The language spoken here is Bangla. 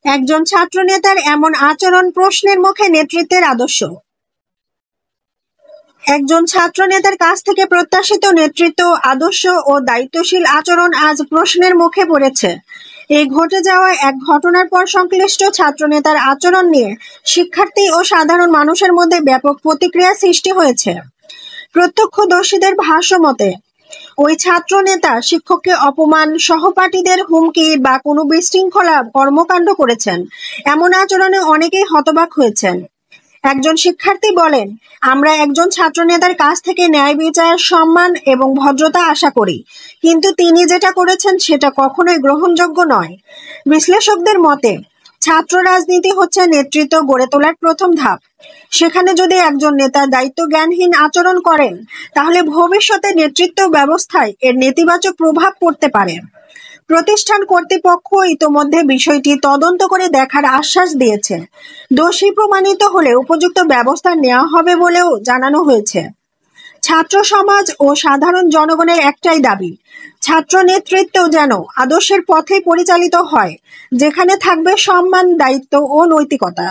একজন ছাত্রনেতার এমন আচরণ প্রশ্নের মুখে নেতৃত্বের আদর্শ। একজন ছাত্রনেতার কাছ থেকে প্রত্যাশিত নেতৃত্ব, আদর্শ ও দায়িত্বশীল আচরণ আজ প্রশ্নের মুখে পড়েছে। এই ঘটে যাওয়া এক ঘটনার পর সংশ্লিষ্ট ছাত্রনেতার আচরণ নিয়ে শিক্ষার্থী ও সাধারণ মানুষের মধ্যে ব্যাপক প্রতিক্রিয়া সৃষ্টি হয়েছে। প্রত্যক্ষদর্শীদের ভাষ্য মতে, ওই ছাত্রনেতা শিক্ষককে অপমান, সহপাঠীদের হুমকি বা কোনো বিশৃঙ্খলা কর্মকাণ্ড করেছেন। এমন আচরণে অনেকেই হতবাক হয়েছেন। একজন শিক্ষার্থী বলেন, আমরা একজন ছাত্রনেতার কাছ থেকে ন্যায় বিচার, সম্মান এবং ভদ্রতা আশা করি, কিন্তু তিনি যেটা করেছেন সেটা কখনোই গ্রহণযোগ্য নয়। বিশ্লেষকদের মতে, ছাত্র রাজনীতি হচ্ছে নেতৃত্ব গড়ে তোলার প্রথম ধাপ। সেখানে যদি একজন নেতা দায়িত্ব জ্ঞানহীন আচরণ করেন, তাহলে ভবিষ্যতে নেতৃত্ব ব্যবস্থায় এর নেতিবাচক প্রভাব পড়তে পারে। প্রতিষ্ঠান কর্তৃপক্ষ ইতোমধ্যে বিষয়টি তদন্ত করে দেখার আশ্বাস দিয়েছে। দোষী প্রমাণিত হলে উপযুক্ত ব্যবস্থা নেওয়া হবে বলেও জানানো হয়েছে। ছাত্র সমাজ ও সাধারণ জনগণের একটাই দাবি, ছাত্র নেতৃত্ব যেন আদর্শের পথে পরিচালিত হয়, যেখানে থাকবে সম্মান, দায়িত্ব ও নৈতিকতা।